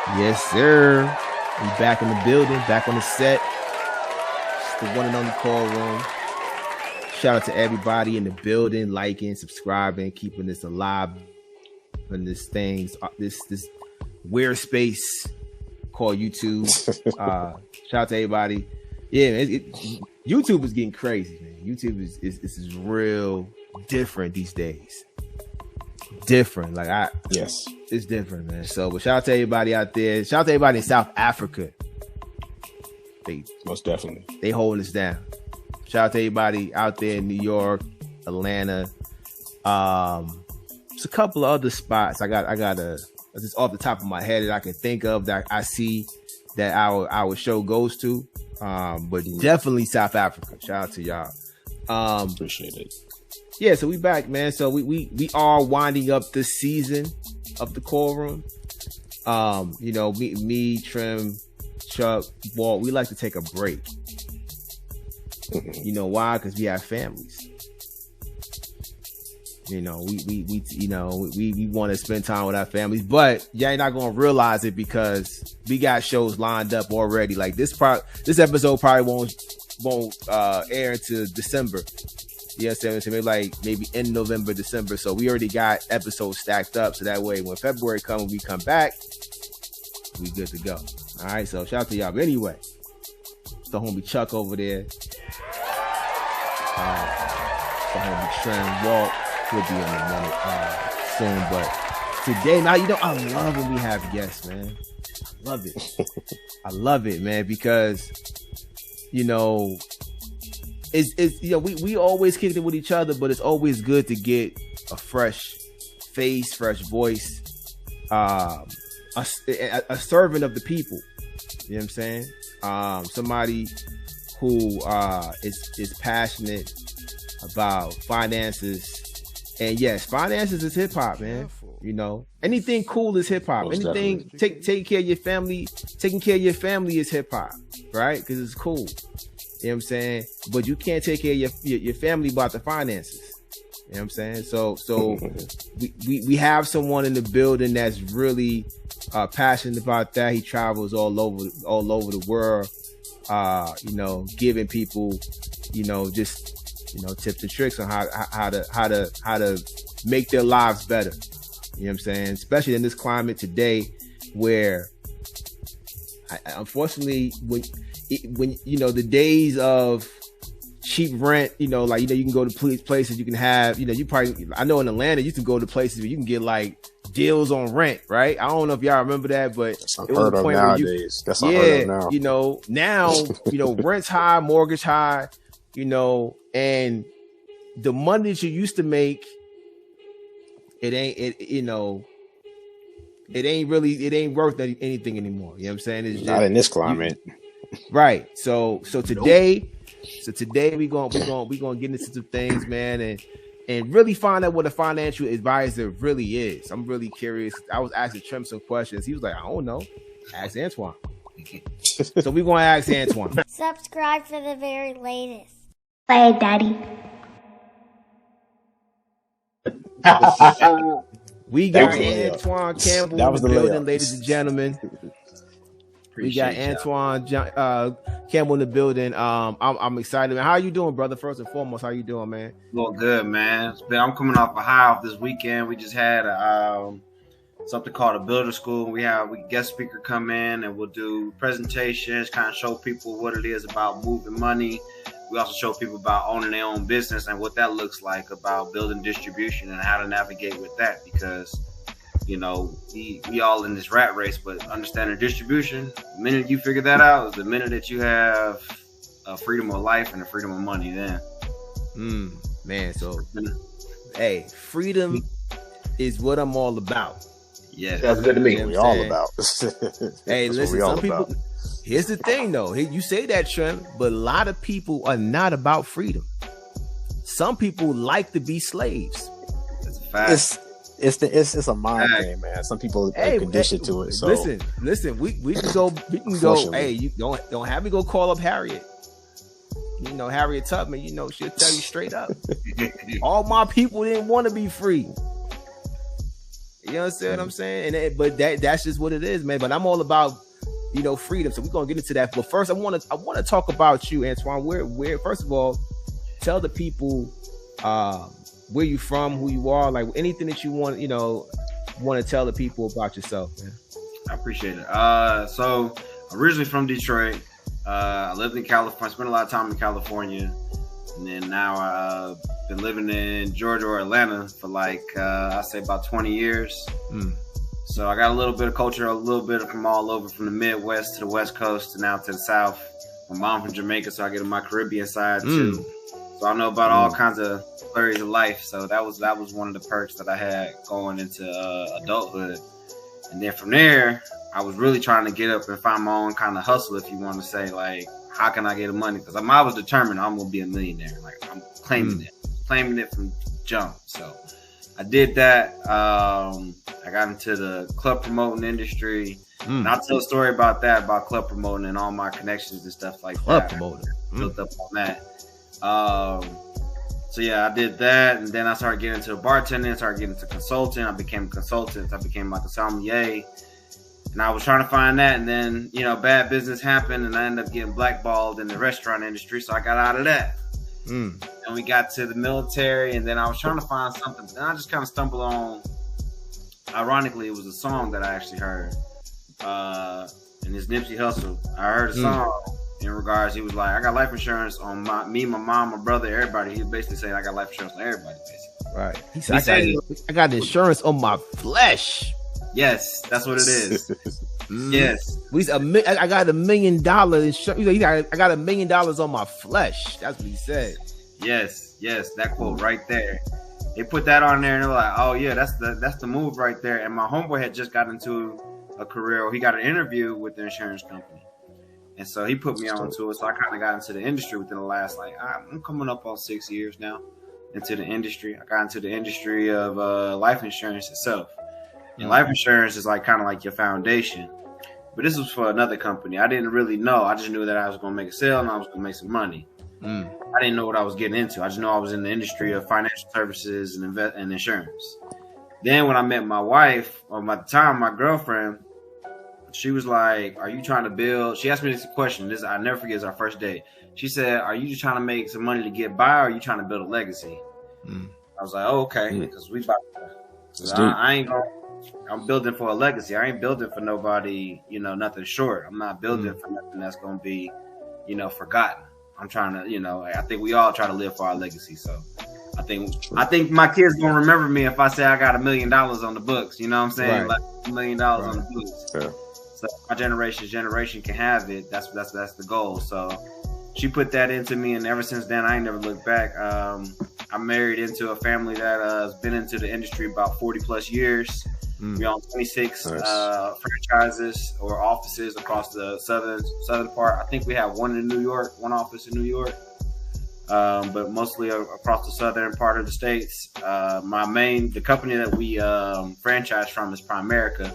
Yes, sir. We back in the building, back on the set. It's the one and only Chord room. Shout out to everybody in the building, liking, subscribing, keeping this alive in this weird space called YouTube. Shout out to everybody. Yeah, YouTube is getting crazy, man. YouTube is real different these days. Different, yes, it's different, man. So, but shout out to everybody out there. Shout out to everybody in South Africa. They most definitely holding us down. Shout out to everybody out there in New York, Atlanta. There's a couple of other spots. I got just off the top of my head that I can think of that I see that our show goes to. But definitely South Africa. Shout out to y'all. Appreciate it. Yeah, so we back, man. So we are winding up this season of the Chord room. Me, Trim, Chuck, Walt, we like to take a break. You know why? Because we have families. We want to spend time with our families, but y'all not gonna realize it because we got shows lined up already. Like this episode probably won't air until December. Yeah, so maybe in November, December. So we already got episodes stacked up. So that way, when February comes, we come back, we good to go. All right. So shout out to y'all. But anyway, it's the homie Chuck over there. The homie Trim Walt will be in a minute soon. But today, now I love when we have guests, man. I love it. I love it, man, because we always kick it with each other, but it's always good to get a fresh face, fresh voice, a servant of the people. You know what I'm saying? Somebody who is passionate about finances. And yes, finances is hip hop, man. Anything cool is hip hop. Anything taking care of your family is hip hop, right? Because it's cool. You know what I'm saying? But you can't take care of your family without the finances. You know what I'm saying? So we have someone in the building that's really passionate about that. He travels all over the world, giving people, tips and tricks on how to make their lives better. You know what I'm saying? Especially in this climate today where unfortunately when the days of cheap rent, you can go to places you can have, I know in Atlanta you can go to places where you can get like deals on rent, right? I don't know if y'all remember that, but that's unheard of nowadays. That's unheard of now. Now rent's high, mortgage high, and the money that you used to make, it ain't worth anything anymore. You know what I'm saying? It's not in this climate. Right. So today we gonna get into some things, man, and really find out what a financial advisor really is. I'm really curious. I was asking Trim some questions. He was like, I don't know. Ask Antwan. So we're gonna ask Antwan. Subscribe for the very latest. Play it, Daddy. We got Antwan Campbell in the building, ladies and gentlemen. We got Antwan Campbell in the building. I'm excited, man. How you doing, brother? First and foremost, how you doing, man? Doing good, man. I'm coming off a high off this weekend. We just had something called a builder school. We guest speaker come in and we'll do presentations, kind of show people what it is about moving money. We also show people about owning their own business and what that looks like, about building distribution and how to navigate with that, because we all in this rat race, but understanding distribution, the minute you figure that out is the minute that you have a freedom of life and a freedom of money then. Man, so hey, freedom is what I'm all about. Yeah, that's good to me. We all about. Hey, listen, some people. Here's the thing, though. You say that, Trim, but a lot of people are not about freedom. Some people like to be slaves. That's a fact. It's a mind thing, man. Some people are conditioned to it. So listen. We can go. Hey, you don't have me go call up Harriet. Harriet Tubman. She'll tell you straight up. All my people didn't want to be free. You You understand what I'm saying? But that's just what it is, man. But I'm all about, freedom. So we're gonna get into that. But first, I want to talk about you, Antwan. Where first of all, tell the people where you from, who you are, like anything that you want to tell the people about yourself, man. I appreciate it. So originally from Detroit. I lived in California, spent a lot of time in California, and then now I've been living in Georgia or Atlanta for I say about 20 years. So I got a little bit of culture, a little bit from all over, from the Midwest to the West Coast and now to the South. My mom from Jamaica, so I get on my Caribbean side too. So I know about all kinds of flurries of life. So that was one of the perks that I had going into adulthood. And then from there, I was really trying to get up and find my own kind of hustle, if you want to say, like, how can I get the money? Because I was determined I'm going to be a millionaire. Like, I'm claiming it from jump. So I did that. I got into the club promoting industry. And I'll tell a story about that, about club promoting and all my connections and stuff like club that. Promoting. Built up on that. So yeah, I did that, and then I started getting into bartending, started getting into consulting. I became a consultant. I became like a sommelier, and I was trying to find that, and then bad business happened, and I ended up getting blackballed in the restaurant industry, so I got out of that. And we got to the military, and then I was trying to find something, and I just kind of stumbled on. Ironically, it was a song that I actually heard, and it's Nipsey Hussle. I heard a song. In regards, he was like, I got life insurance on me, my mom, my brother, everybody. He basically saying I got life insurance on everybody, basically. Right. He said, I got insurance on my flesh. Yes, that's what it is. Yes. I got $1 million insurance. I got $1 million on my flesh. That's what he said. Yes, that quote right there. They put that on there and they're like, oh yeah, that's the move right there. And my homeboy had just got into a career, or he got an interview with the insurance company. And so he put me onto it. So I kind of got into the industry within the last, I'm coming up on 6 years now into the industry. I got into the industry of life insurance itself. And life insurance is kind of like your foundation. But this was for another company. I didn't really know. I just knew that I was going to make a sale and I was going to make some money. I didn't know what I was getting into. I just know I was in the industry of financial services and insurance. Then when I met my wife, or by the time my girlfriend, she was like, are you trying to build? She asked me this question. I never forget, it's our first date. She said, are you just trying to make some money to get by, or are you trying to build a legacy? I was like, oh, okay. Because we about to. I'm building for a legacy. I ain't building for nobody, nothing short. I'm not building for nothing that's going to be, forgotten. I'm trying to, I think we all try to live for our legacy. So I think my kids going to remember me if I say I got $1 million on the books. You know what I'm saying? Right. Like $1 million on the books. Yeah. So my generation can have it. That's the goal. So she put that into me, and ever since then, I ain't never looked back. I'm married into a family that has been into the industry about 40 plus years. We own 26 franchises or offices across the southern part. I think we have one in New York, one office in New York, but mostly across the southern part of the states. The company that we franchise from is Primerica.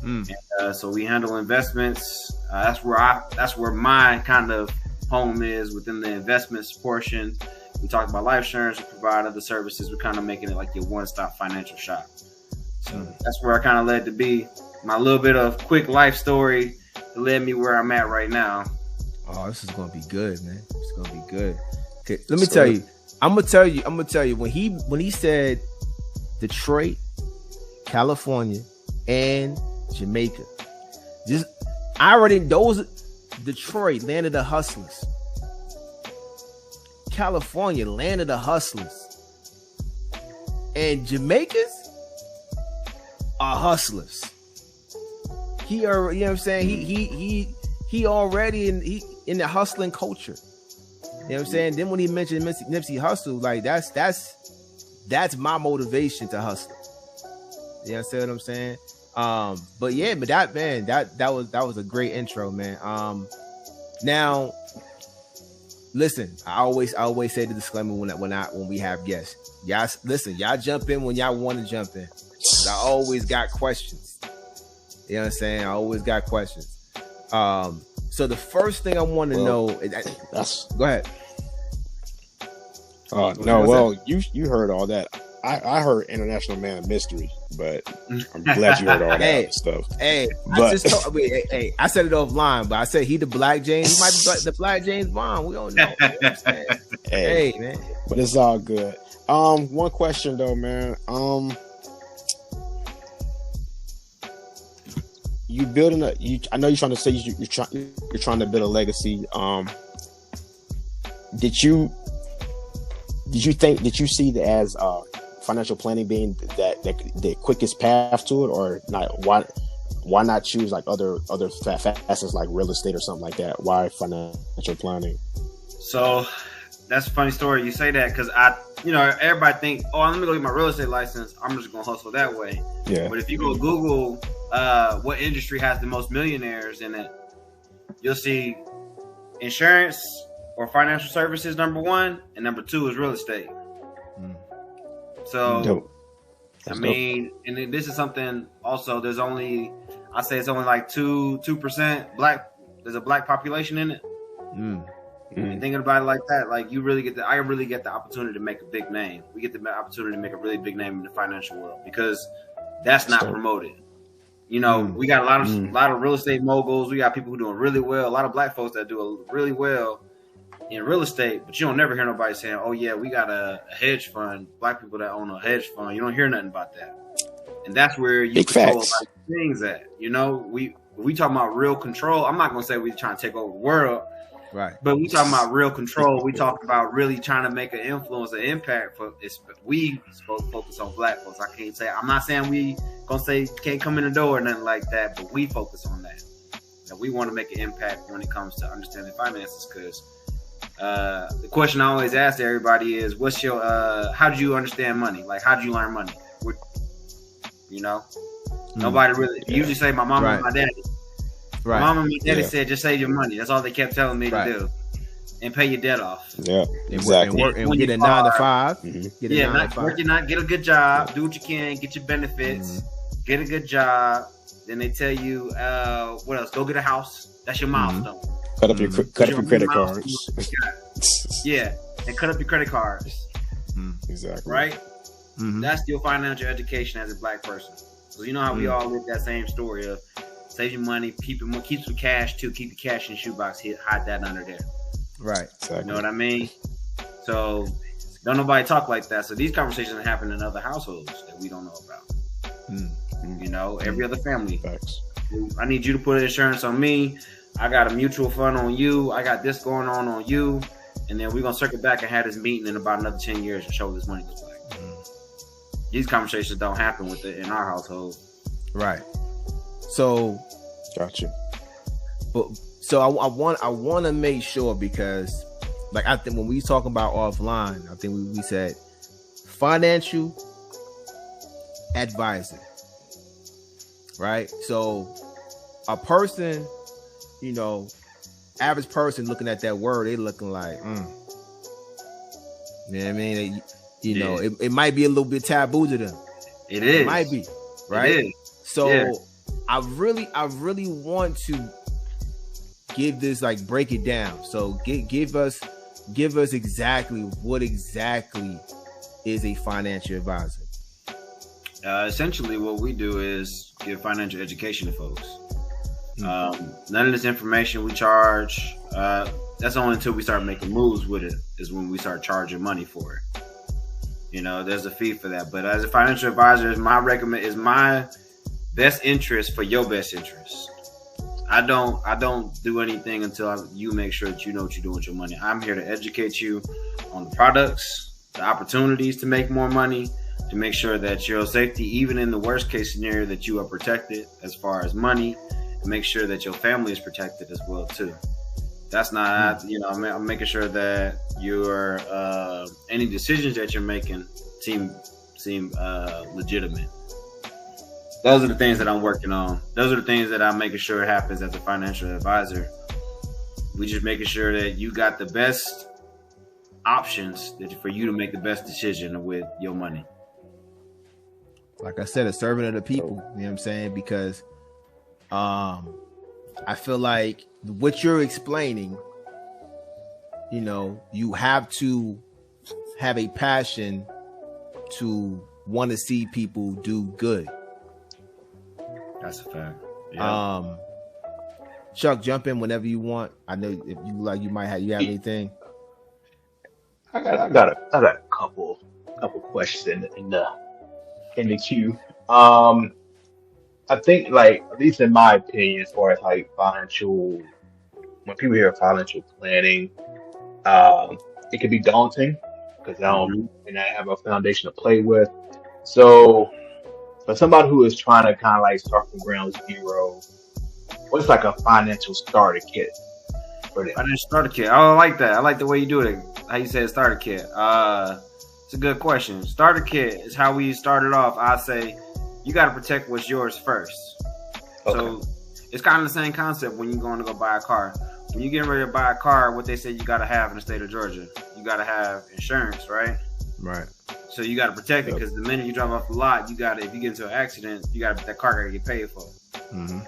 And, so we handle investments. That's where my kind of home is, within the investments portion. We talk about life insurance, we provide other services. We're kind of making it like your one-stop financial shop. So that's where I kind of led to be. My little bit of quick life story led me where I'm at right now. Oh, this is gonna be good, man. It's gonna be good. Okay, let me tell you. I'm gonna tell you when he said Detroit, California, and Jamaica. Detroit, land of the hustlers. California, land of the hustlers. And Jamaica's are hustlers. He already, you know what I'm saying? He already in the hustling culture. You know what I'm saying? Then when he mentioned Nipsey Hussle, like that's my motivation to hustle. You know what I'm saying? That was a great intro, man. Now listen, I always say the disclaimer when we have guests. Y'all listen, y'all jump in when y'all want to jump in. I always got questions. You know what I'm saying? I always got questions. So the first thing I want to know is go ahead. You heard all that. I heard International Man of Mystery. but I'm glad you heard all that stuff. Hey, but I said it offline, but I said he the Black James. He might be the Black James Bond. We don't know. Hey, man. But it's all good. One question though, man. You building I know you're trying to say you're trying to build a legacy. Did you see that as financial planning being the quickest path to it, or not? Why not choose like other facets like real estate or something like that? Why financial planning? So that's a funny story. You say that because everybody think, oh, let me go get my real estate license. I'm just gonna hustle that way. Yeah. But if you go Google what industry has the most millionaires in it, you'll see insurance or financial services number 1, and number 2 is real estate. So, dope. I mean, and then this is something also. It's only like 2% black. There's a black population in it. And thinking about it like that, like I really get the opportunity to make a big name. We get the opportunity to make a really big name in the financial world because that's not promoted. We got a lot of real estate moguls. We got people who doing really well. A lot of black folks that do really well in real estate, but you don't never hear nobody saying, "Oh yeah, we got a hedge fund." Black people that own a hedge fund, you don't hear nothing about that. And that's where you control a lot of things at. We talking about real control. I'm not gonna say we trying to take over the world. Right. But we talking about real control. We talking about really trying to make an influence, an impact for we supposed to focus on black folks. I'm not saying we gonna say can't come in the door or nothing like that, but we focus on that. That we want to make an impact when it comes to understanding finances. Because the question I always ask everybody is, what's your how do you understand money? Like, how do you learn money? Nobody really usually say my mom and my daddy. Right. My mom and my daddy said, just save your money. That's all they kept telling me to do. And pay your debt off. Yeah, exactly. And get a 9 to 5. Get a good job. Do what you can. Get your benefits. Get a good job. Then they tell you, what else? Go get a house. That's your milestone. Cut up your credit cards. Yeah, and cut up your credit cards. Exactly. Right? That's your financial education as a black person. So you know how we all live that same story of save your money, keep some cash too. Keep your cash in the shoebox. Hide that under there. Right. Exactly. You know what I mean? So don't nobody talk like that. So these conversations happen in other households that we don't know about. Every other family. Facts. I need you to put insurance on me. I got a mutual fund on you. I got this going on you. And then we're going to circle back and have this meeting in about another 10 years and show this money goes back. These conversations don't happen in our household. Right. So, gotcha. But so I want to make sure, because like I think when we talk about offline, I think we said financial advisor, right? So a person, average person looking at that word, they looking like, you know what I mean? It might be a little bit taboo to them. It is. It might be, right? It is. So yeah. I really want to give this, like, break it down. So give us exactly what exactly is a financial advisor. Essentially, what we do is give financial education to folks. None of this information we charge. That's only until we start making moves with it is when we start charging money for it. There's a fee for that. But as a financial advisor, is my best interest for your best interest. I don't do anything until you make sure that you know what you're doing with your money. I'm here to educate you on the products, the opportunities to make more money, to make sure that your safety, even in the worst case scenario, that you are protected as far as money, and make sure that your family is protected as well too. That's not, I'm making sure that your any decisions that you're making seem legitimate. Those are the things that I'm working on. Those are the things that I'm making sure happens as a financial advisor. We just making sure that you got the best options for you to make the best decision with your money. Like I said, a servant of the people. You know what I'm saying? Because I feel like what you're explaining, you have to have a passion to want to see people do good. That's a fact. Yeah. Chuck, jump in whenever you want. I know if you like, you have anything. I got a couple questions in the queue. I think, like, at least in my opinion, as far as like financial, when people hear financial planning, it can be daunting because they don't and I have a foundation to play with. So for somebody who is trying to kind of like start from ground zero, what's like a financial starter kit for them? Financial starter kit. Oh, I like that. I like the way you do it. How you say starter kit. It's a good question. Starter kit is how we started off. I say you got to protect what's yours first. Okay. So it's kind of the same concept when you're going to go buy a car. When you're getting ready to buy a car, what they say you got to have in the state of Georgia, you got to have insurance, right? Right. So you got to protect it because the minute you drive off the lot, you got to, if you get into an accident, that car got to get paid for. Mm-hmm.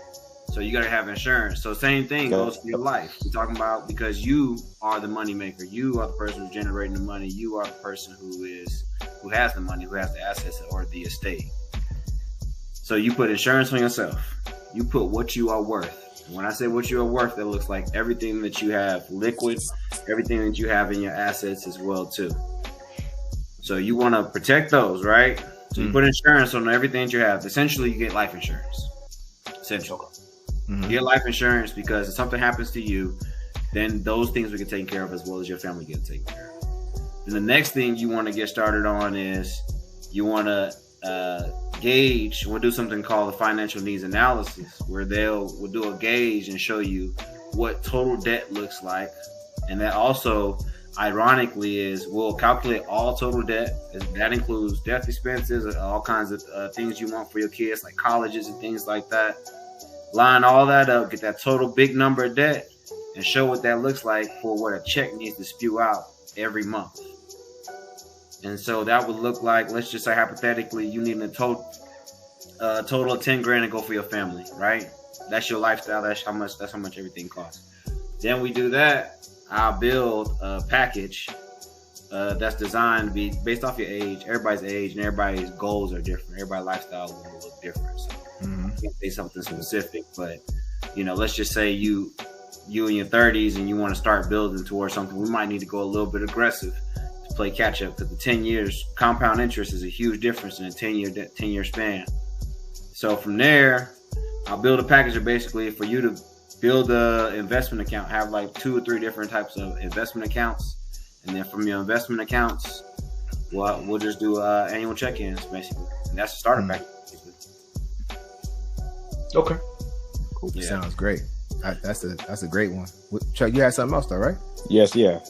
So you got to have insurance. So same thing goes for your life. We're talking about because you are the money maker. You are the person who's generating the money. You are the person who has the money, who has the assets or the estate. So you put insurance on yourself. You put what you are worth. And when I say what you are worth, that looks like everything that you have liquid, everything that you have in your assets as well too. So you want to protect those, right? So you put insurance on everything that you have. Essentially, you get life insurance. Essentially. You get life insurance because if something happens to you, then those things will get taken care of as well as your family get taken care of. And the next thing you want to get started on is you want to gauge. We'll do something called the financial needs analysis, where we'll do a gauge and show you what total debt looks like. And that also, ironically, is we'll calculate all total debt. That includes death expenses, all kinds of things you want for your kids, like colleges and things like that. Line all that up, get that total big number of debt, and show what that looks like for what a check needs to spew out every month. And so that would look like, let's just say hypothetically, you need a total of $10,000 to go for your family, right? That's your lifestyle. That's how much everything costs. Then we do that. I'll build a package that's designed to be based off your age, everybody's age, and everybody's goals are different. Everybody's lifestyle will look different. So I can't say something specific, but let's just say you in your 30s and you want to start building towards something. We might need to go a little bit aggressive to play catch up because the 10 years compound interest is a huge difference in a 10-year span. So from there, I'll build a package of basically for you to build a investment account, have like 2 or 3 different types of investment accounts. And then from your investment accounts, we'll just do annual check-ins basically. And that's the starter package. Okay. Cool. Yeah. Sounds great. That's a great one. Chuck, you had something else though, right? Yes, yeah.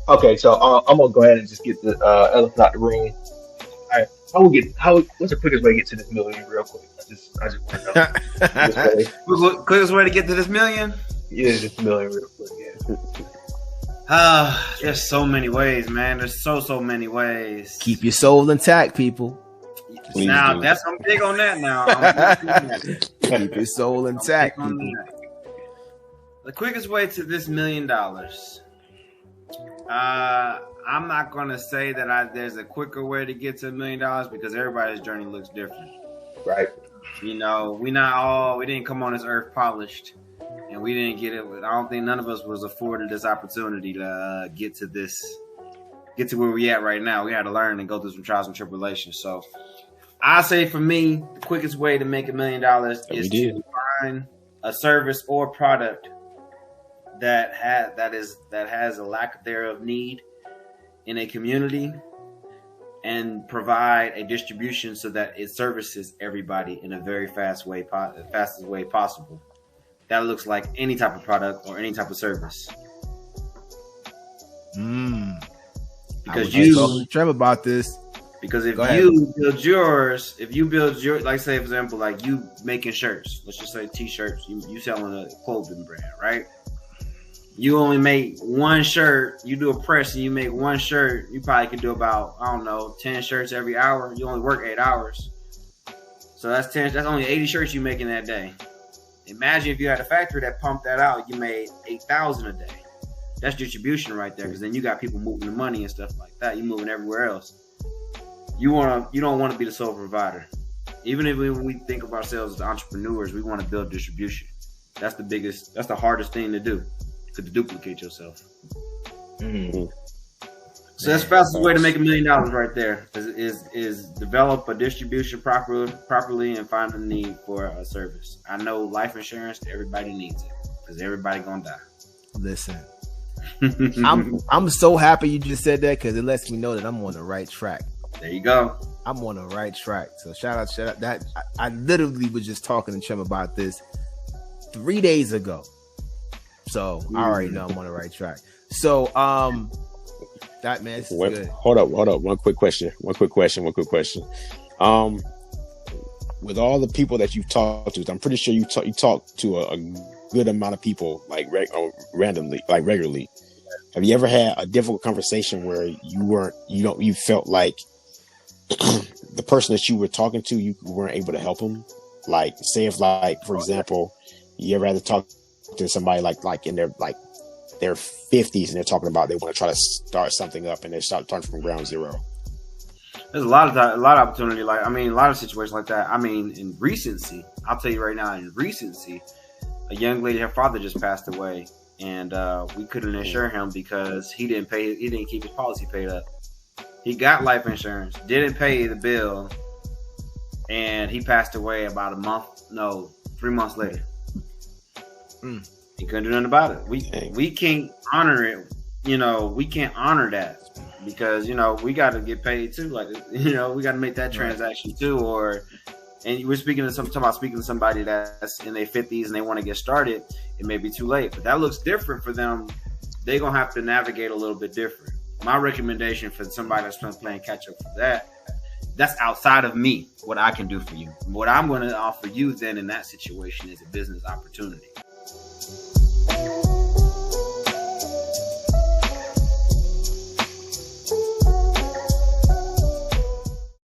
Okay, so I'm gonna go ahead and just get the elephant out the room. All right, what's the quickest way to get to this million real quick? I just want to know. Quickest way to get to this million? Yeah, just a million real quick. Yeah. There's so many ways, man. There's so many ways. Keep your soul intact, people. Please now do. I'm big on that now. Keep your soul intact, people. The quickest way to this $1 million. I'm not gonna say that there's a quicker way to get to $1 million because everybody's journey looks different. Right. We didn't come on this earth polished, and we didn't get it. I don't think none of us was afforded this opportunity to get to where we at right now. We had to learn and go through some trials and tribulations. So I say for me, the quickest way to make $1 million is to find a service or product that has a lack thereof need in a community and provide a distribution so that it services everybody in a very fastest way possible. That looks like any type of product or any type of service. Because I was talking to Trevor about this. Because if you build your, like say for example, like you making shirts, let's just say t-shirts, you selling a clothing brand, right? You only make one shirt, you do a press and you make one shirt, you probably could do about, 10 shirts every hour. You only work 8 hours. So that's only 80 shirts you make in that day. Imagine if you had a factory that pumped that out, you made 8,000 a day. That's distribution right there, because then you got people moving the money and stuff like that. You're moving everywhere else. you don't want to be the sole provider. Even if we think of ourselves as entrepreneurs, we want to build distribution. That's the hardest thing to do, to duplicate yourself. Mm-hmm. So that's the fastest way to make $1 million right there is develop a distribution properly and find a need for a service. I know life insurance, everybody needs it because everybody gonna die. Listen, I'm so happy you just said that because it lets me know that I'm on the right track. There you go. I'm on the right track. So shout out. That I literally was just talking to Chim about this 3 days ago. So I already know I'm on the right track. So that man, this is good. Hold up. One quick question. With all the people that you've talked to, I'm pretty sure you talk to a good amount of people like randomly, like regularly. Have you ever had a difficult conversation where you felt like the person that you were talking to, you weren't able to help them? Like, say if, like, for example, you ever had to talk to somebody like in their 50s and they're talking about they want to try to start something up and they start starting from ground zero. There's a lot of opportunity. A lot of situations like that. I mean, in recency, I'll tell you right now, a young lady, her father just passed away, and we couldn't insure him because he didn't keep his policy paid up. He got life insurance, didn't pay the bill, and he passed away about 3 months later. He couldn't do nothing about it. We can't honor it. We can't honor that because, we got to get paid too. Like, we got to make that transaction too. And we're speaking to somebody that's in their 50s and they want to get started. It may be too late, but that looks different for them. They're going to have to navigate a little bit different. My recommendation for somebody that's playing catch up for that's outside of me, what I can do for you. What I'm going to offer you then in that situation is a business opportunity.